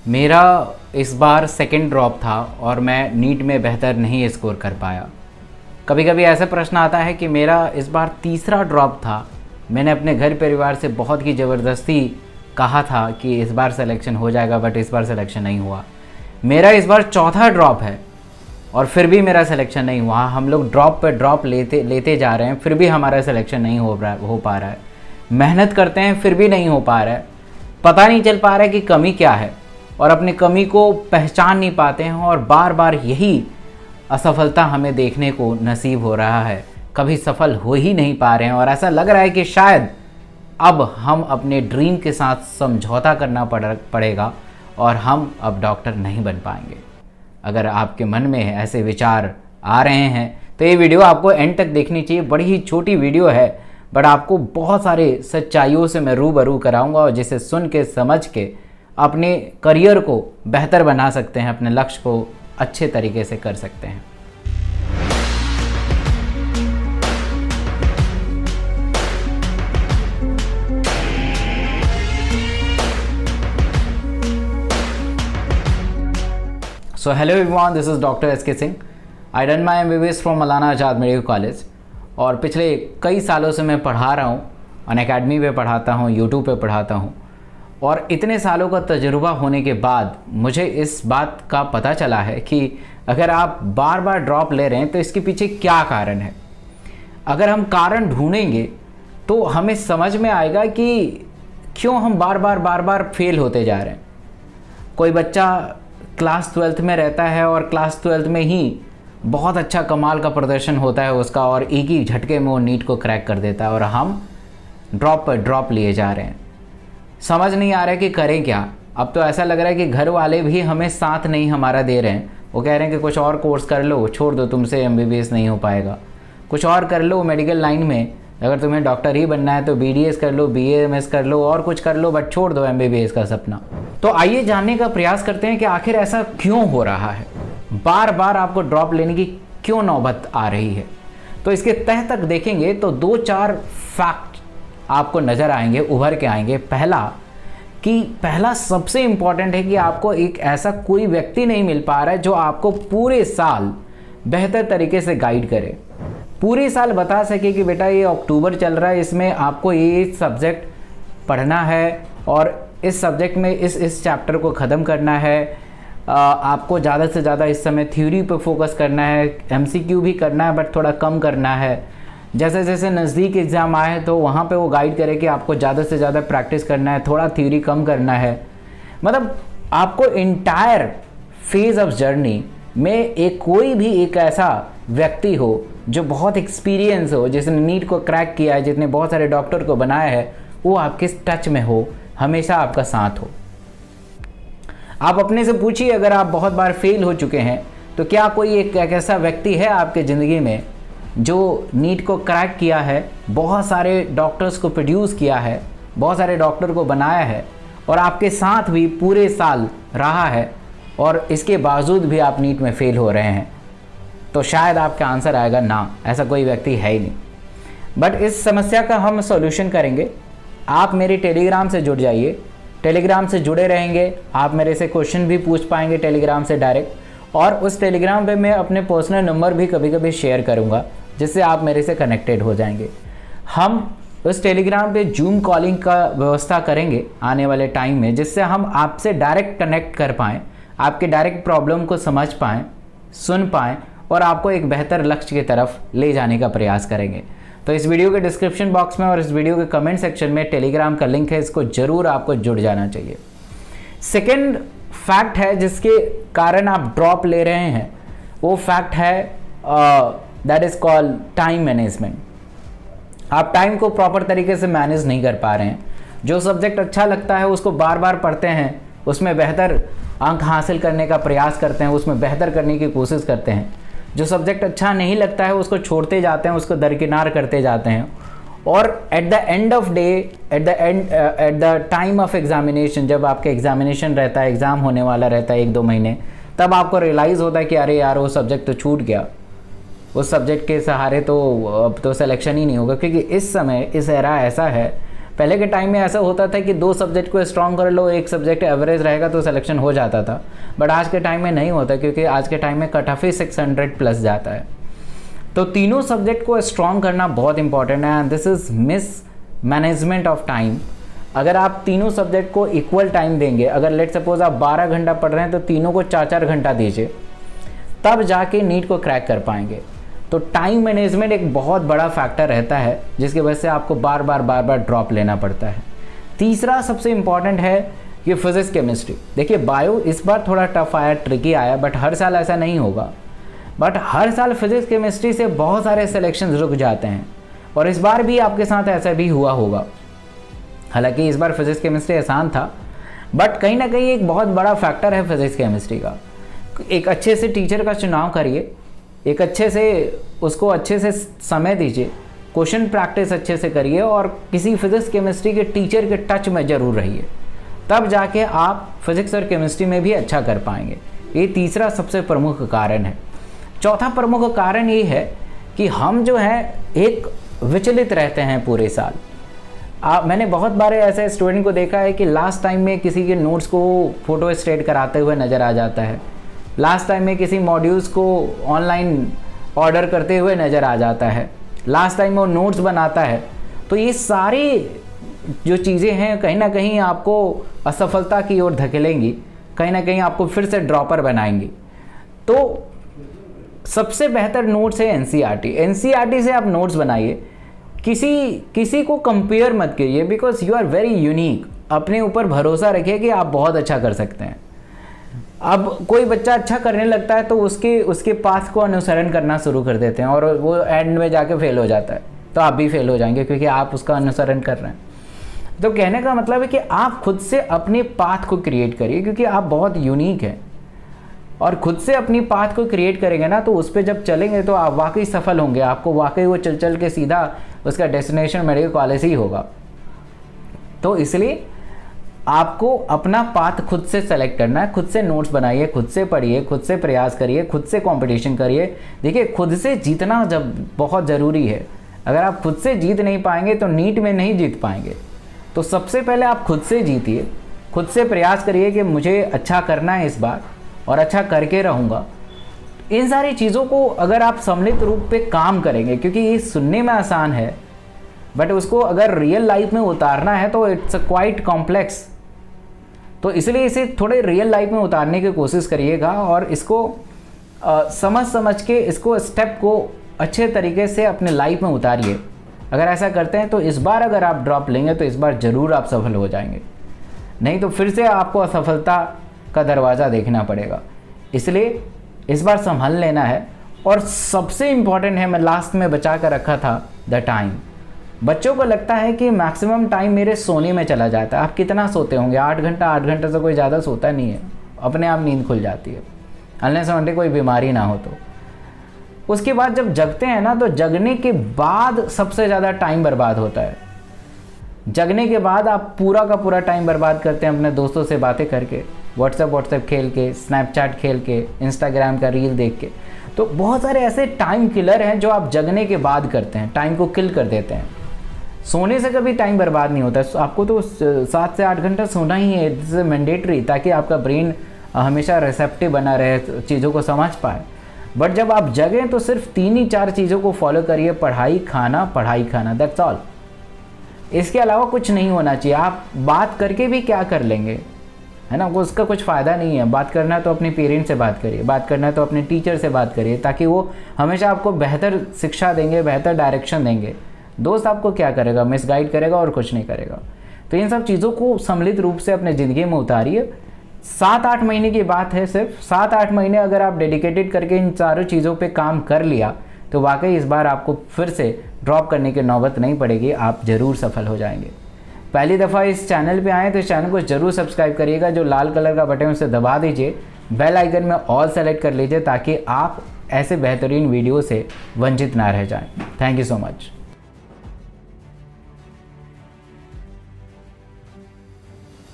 मेरा इस बार second drop था और मैं नीट में बेहतर नहीं स्कोर कर पाया। कभी कभी ऐसा प्रश्न आता है कि मेरा इस बार तीसरा ड्रॉप था। मैंने अपने घर परिवार से बहुत ही ज़बरदस्ती कहा था कि इस बार सिलेक्शन हो जाएगा, बट इस बार सिलेक्शन नहीं हुआ। मेरा इस बार चौथा ड्रॉप है और फिर भी मेरा सिलेक्शन नहीं हुआ। हम लोग ड्रॉप पर ड्रॉप लेते जा रहे हैं, फिर भी हमारा सिलेक्शन नहीं हो पा रहा है। मेहनत करते हैं फिर भी नहीं हो पा रहा है। पता नहीं चल पा रहा है कि कमी क्या है और अपनी कमी को पहचान नहीं पाते हैं और बार बार यही असफलता हमें देखने को नसीब हो रहा है। कभी सफल हो ही नहीं पा रहे हैं और ऐसा लग रहा है कि शायद अब हम अपने ड्रीम के साथ समझौता करना पड़ेगा और हम अब डॉक्टर नहीं बन पाएंगे। अगर आपके मन में ऐसे विचार आ रहे हैं तो ये वीडियो आपको एंड तक देखनी चाहिए। बड़ी ही छोटी वीडियो है, बट आपको बहुत सारे सच्चाइयों से मैं रूबरू कराऊंगा और जिसे सुन के समझ के अपने करियर को बेहतर बना सकते हैं, अपने लक्ष्य को अच्छे तरीके से कर सकते हैं। So hello everyone, this is Dr. S.K. Singh. I done my MBBS from Maulana Azad medical college और पिछले कई सालों से मैं पढ़ा रहा हूँ। अनअकैडमी पे पढ़ाता हूँ, यूट्यूब पे पढ़ाता हूँ और इतने सालों का तजुर्बा होने के बाद मुझे इस बात का पता चला है कि अगर आप बार बार ड्रॉप ले रहे हैं तो इसके पीछे क्या कारण है। अगर हम कारण ढूंढेंगे तो हमें समझ में आएगा कि क्यों हम बार बार फेल होते जा रहे हैं। कोई बच्चा क्लास 12th में रहता है और क्लास 12th में ही बहुत अच्छा कमाल का प्रदर्शन होता है उसका और एक ही झटके में वो नीट को क्रैक कर देता है और हम ड्रॉप पर ड्रॉप लिए जा रहे हैं। समझ नहीं आ रहा है कि करें क्या। अब तो ऐसा लग रहा है कि घर वाले भी हमें साथ नहीं हमारा दे रहे हैं। वो कह रहे हैं कि कुछ और कोर्स कर लो, छोड़ दो, तुमसे MBBS नहीं हो पाएगा। कुछ और कर लो मेडिकल लाइन में, अगर तुम्हें डॉक्टर ही बनना है तो BDS कर लो, BAMS कर लो और कुछ कर लो, बट छोड़ दो MBBS का सपना। तो आइए जानने का प्रयास करते हैं कि आखिर ऐसा क्यों हो रहा है। बार बार आपको ड्रॉप लेने की क्यों नौबत आ रही है। तो इसके तह तक देखेंगे तो 2-4 फैक्ट आपको नज़र आएंगे, उभर के आएंगे। पहला सबसे इम्पॉर्टेंट है कि आपको एक ऐसा कोई व्यक्ति नहीं मिल पा रहा है जो आपको पूरे साल बेहतर तरीके से गाइड करे, पूरे साल बता सके कि बेटा ये अक्टूबर चल रहा है, इसमें आपको ये सब्जेक्ट पढ़ना है और इस सब्जेक्ट में इस चैप्टर को ख़त्म करना है। आपको ज़्यादा से ज़्यादा इस समय थ्योरी पे फोकस करना है, MCQ भी करना है बट थोड़ा कम करना है। जैसे जैसे नज़दीक एग्ज़ाम आए तो वहाँ पे वो गाइड करे कि आपको ज़्यादा से ज़्यादा प्रैक्टिस करना है, थोड़ा थ्योरी कम करना है। मतलब आपको इंटायर फेज़ ऑफ जर्नी में कोई भी एक ऐसा व्यक्ति हो जो बहुत एक्सपीरियंस हो, जिसने नीट को क्रैक किया है, जिसने बहुत सारे डॉक्टर को बनाया है, वो आपके टच में हो, हमेशा आपका साथ हो। आप अपने से पूछिए, अगर आप बहुत बार फेल हो चुके हैं तो क्या कोई एक ऐसा व्यक्ति है आपके ज़िंदगी में जो नीट को क्रैक किया है, बहुत सारे डॉक्टर्स को प्रोड्यूस किया है, बहुत सारे डॉक्टर को बनाया है और आपके साथ भी पूरे साल रहा है और इसके बावजूद भी आप नीट में फेल हो रहे हैं? तो शायद आपका आंसर आएगा ना, ऐसा कोई व्यक्ति है ही नहीं। बट इस समस्या का हम सॉल्यूशन करेंगे। आप मेरे टेलीग्राम से जुड़ जाइए, टेलीग्राम से जुड़े रहेंगे, आप मेरे से क्वेश्चन भी पूछ पाएंगे टेलीग्राम से डायरेक्ट, और उस टेलीग्राम पे मैं अपने पर्सनल नंबर भी कभी कभी शेयर करूँगा जिससे आप मेरे से कनेक्टेड हो जाएंगे। हम उस टेलीग्राम पे जूम कॉलिंग का व्यवस्था करेंगे आने वाले टाइम में, जिससे हम आपसे डायरेक्ट कनेक्ट कर पाएँ, आपके डायरेक्ट प्रॉब्लम को समझ पाएँ, सुन पाएँ और आपको एक बेहतर लक्ष्य की तरफ ले जाने का प्रयास करेंगे। तो इस वीडियो के डिस्क्रिप्शन बॉक्स में और इस वीडियो के कमेंट सेक्शन में टेलीग्राम का लिंक है, इसको ज़रूर आपको जुड़ जाना चाहिए। सेकंड फैक्ट है जिसके कारण आप ड्रॉप ले रहे हैं, वो फैक्ट है that is called time management. आप टाइम को प्रॉपर तरीके से मैनेज नहीं कर पा रहे हैं। जो सब्जेक्ट अच्छा लगता है उसको बार बार पढ़ते हैं, उसमें बेहतर अंक हासिल करने का प्रयास करते हैं, उसमें बेहतर करने की कोशिश करते हैं। जो सब्जेक्ट अच्छा नहीं लगता है उसको छोड़ते जाते हैं, उसको दरकिनार करते जाते हैं और at the end of day, at the time of examination, जब आपके एग्जामिनेशन रहता है, एग्ज़ाम होने वाला रहता है 1-2 महीने, तब आपको रियलाइज़ होता है कि अरे यार वो सब्जेक्ट तो छूट गया, उस सब्जेक्ट के सहारे तो अब तो सिलेक्शन ही नहीं होगा। क्योंकि इस समय इस एरा ऐसा है पहले के टाइम में ऐसा होता था कि 2 सब्जेक्ट को स्ट्रॉन्ग कर लो, एक सब्जेक्ट एवरेज रहेगा तो सिलेक्शन हो जाता था। बट आज के टाइम में नहीं होता, क्योंकि आज के टाइम में कट ऑफ ही 600 प्लस जाता है। तो तीनों सब्जेक्ट को स्ट्रॉन्ग करना बहुत इंपॉर्टेंट है, and this is miss management of time. अगर आप तीनों सब्जेक्ट को इक्वल टाइम देंगे, अगर लेट सपोज आप 12 घंटा पढ़ रहे हैं तो तीनों को 4-4 घंटा दीजिए, तब जाके नीट को क्रैक कर पाएंगे। तो टाइम मैनेजमेंट एक बहुत बड़ा फैक्टर रहता है, जिसकी वजह से आपको बार बार ड्रॉप लेना पड़ता है। तीसरा सबसे इम्पॉर्टेंट है ये फिजिक्स केमिस्ट्री। देखिए बायो इस बार थोड़ा टफ आया, ट्रिकी आया, बट हर साल ऐसा नहीं होगा। बट हर साल फिजिक्स केमिस्ट्री से बहुत सारे सिलेक्शन रुक जाते हैं, और इस बार भी आपके साथ ऐसा भी हुआ होगा। हालांकि इस बार फिजिक्स केमिस्ट्री आसान था, बट कहीं ना कहीं एक बहुत बड़ा फैक्टर है फिजिक्स केमिस्ट्री का। एक अच्छे से टीचर का चुनाव करिए, एक अच्छे से उसको अच्छे से समय दीजिए, क्वेश्चन प्रैक्टिस अच्छे से करिए, और किसी फिजिक्स केमिस्ट्री के टीचर के टच में ज़रूर रहिए, तब जाके आप फिजिक्स और केमिस्ट्री में भी अच्छा कर पाएंगे। ये तीसरा सबसे प्रमुख कारण है। चौथा प्रमुख कारण ये है कि हम जो है एक विचलित रहते हैं पूरे साल। मैंने बहुत बार ऐसे स्टूडेंट को देखा है कि लास्ट टाइम में किसी के नोट्स को फोटो स्टेट कराते हुए नज़र आ जाता है, लास्ट टाइम में किसी मॉड्यूल्स को ऑनलाइन ऑर्डर करते हुए नज़र आ जाता है, लास्ट टाइम वो नोट्स बनाता है। तो ये सारी जो चीज़ें हैं कहीं ना कहीं आपको असफलता की ओर धकेलेंगी, कहीं ना कहीं आपको फिर से ड्रॉपर बनाएंगी। तो सबसे बेहतर नोट्स है एनसीईआरटी। एनसीईआरटी से आप नोट्स बनाइए, किसी को कंपेयर मत कीजिए, because you are very unique. अपने ऊपर भरोसा रखिए कि आप बहुत अच्छा कर सकते हैं। अब कोई बच्चा अच्छा करने लगता है तो उसके पाथ को अनुसरण करना शुरू कर देते हैं, और वो एंड में जाके फेल हो जाता है, तो आप भी फेल हो जाएंगे क्योंकि आप उसका अनुसरण कर रहे हैं। तो कहने का मतलब है कि आप खुद से अपने पाथ को क्रिएट करिए, क्योंकि आप बहुत यूनिक हैं, और खुद से अपनी पाथ को क्रिएट करेंगे ना, तो उस पर जब चलेंगे तो आप वाकई सफल होंगे। आपको वाकई वो चल के सीधा उसका डेस्टिनेशन मेडिकल कॉलेज ही होगा। तो इसलिए आपको अपना पाथ खुद से सेलेक्ट करना है, खुद से नोट्स बनाइए, खुद से पढ़िए, खुद से प्रयास करिए, खुद से कंपटीशन करिए। देखिए खुद से जीतना जब बहुत ज़रूरी है। अगर आप खुद से जीत नहीं पाएंगे तो नीट में नहीं जीत पाएंगे। तो सबसे पहले आप खुद से जीतिए, खुद से प्रयास करिए कि मुझे अच्छा करना है इस बार, और अच्छा करके रहूँगा। इन सारी चीज़ों को अगर आप सम्मिलित रूप पे काम करेंगे, क्योंकि ये सुनने में आसान है, बट उसको अगर रियल लाइफ में उतारना है तो इट्स क्वाइट कॉम्प्लेक्स। तो इसलिए इसे थोड़े रियल लाइफ में उतारने की कोशिश करिएगा, और इसको समझ के इसको स्टेप को अच्छे तरीके से अपने लाइफ में उतारिए। अगर ऐसा करते हैं तो इस बार अगर आप ड्रॉप लेंगे तो इस बार ज़रूर आप सफल हो जाएंगे, नहीं तो फिर से आपको असफलता का दरवाज़ा देखना पड़ेगा। इसलिए इस बार संभल लेना है। और सबसे इम्पॉर्टेंट है, मैं लास्ट में बचा कर रखा था, द टाइम। बच्चों को लगता है कि मैक्सिमम टाइम मेरे सोने में चला जाता है। आप कितना सोते होंगे? 8 घंटा से कोई ज़्यादा सोता नहीं है, अपने आप नींद खुल जाती है, अनलेस अनटिल कोई बीमारी ना हो। तो उसके बाद जब जगते हैं ना, तो जगने के बाद सबसे ज़्यादा टाइम बर्बाद होता है। जगने के बाद आप पूरा का पूरा टाइम बर्बाद करते हैं अपने दोस्तों से बातें करके, व्हाट्सएप खेल के, स्नैपचैट खेल के, इंस्टाग्राम का रील देख के। तो बहुत सारे ऐसे टाइम किलर हैं जो आप जगने के बाद करते हैं, टाइम को किल कर देते हैं। सोने से कभी टाइम बर्बाद नहीं होता। आपको तो 7 से 8 घंटा सोना ही है, इट्स मैंडेटरी, ताकि आपका ब्रेन हमेशा रिसेप्टिव बना रहे, चीज़ों को समझ पाए। बट जब आप जगें तो सिर्फ 3 ही 4 चीज़ों को फॉलो करिए, पढ़ाई खाना, दैट्स ऑल। इसके अलावा कुछ नहीं होना चाहिए। आप बात करके भी क्या कर लेंगे, है ना, उसका कुछ फ़ायदा नहीं है। बात करना है तो अपने पेरेंट्स से बात करिए, बात करना है तो अपने टीचर से बात करिए, ताकि वो हमेशा आपको बेहतर शिक्षा देंगे, बेहतर डायरेक्शन देंगे। दोस्त आपको क्या करेगा? मिसगाइड करेगा और कुछ नहीं करेगा। तो इन सब चीज़ों को सम्मिलित रूप से अपने ज़िंदगी में उतारिए। 7-8 महीने की बात है, सिर्फ 7-8 महीने अगर आप डेडिकेटेड करके इन चारों चीज़ों पे काम कर लिया तो वाकई इस बार आपको फिर से ड्रॉप करने की नौबत नहीं पड़ेगी, आप ज़रूर सफल हो जाएंगे। पहली दफ़ा इस चैनल पे आएँ तो इस चैनल को ज़रूर सब्सक्राइब करिएगा, जो लाल कलर का बटन उसे दबा दीजिए, बेल आइकन में ऑल सेलेक्ट कर लीजिए, ताकि आप ऐसे बेहतरीन वीडियो से वंचित ना रह जाएं। Thank you so much.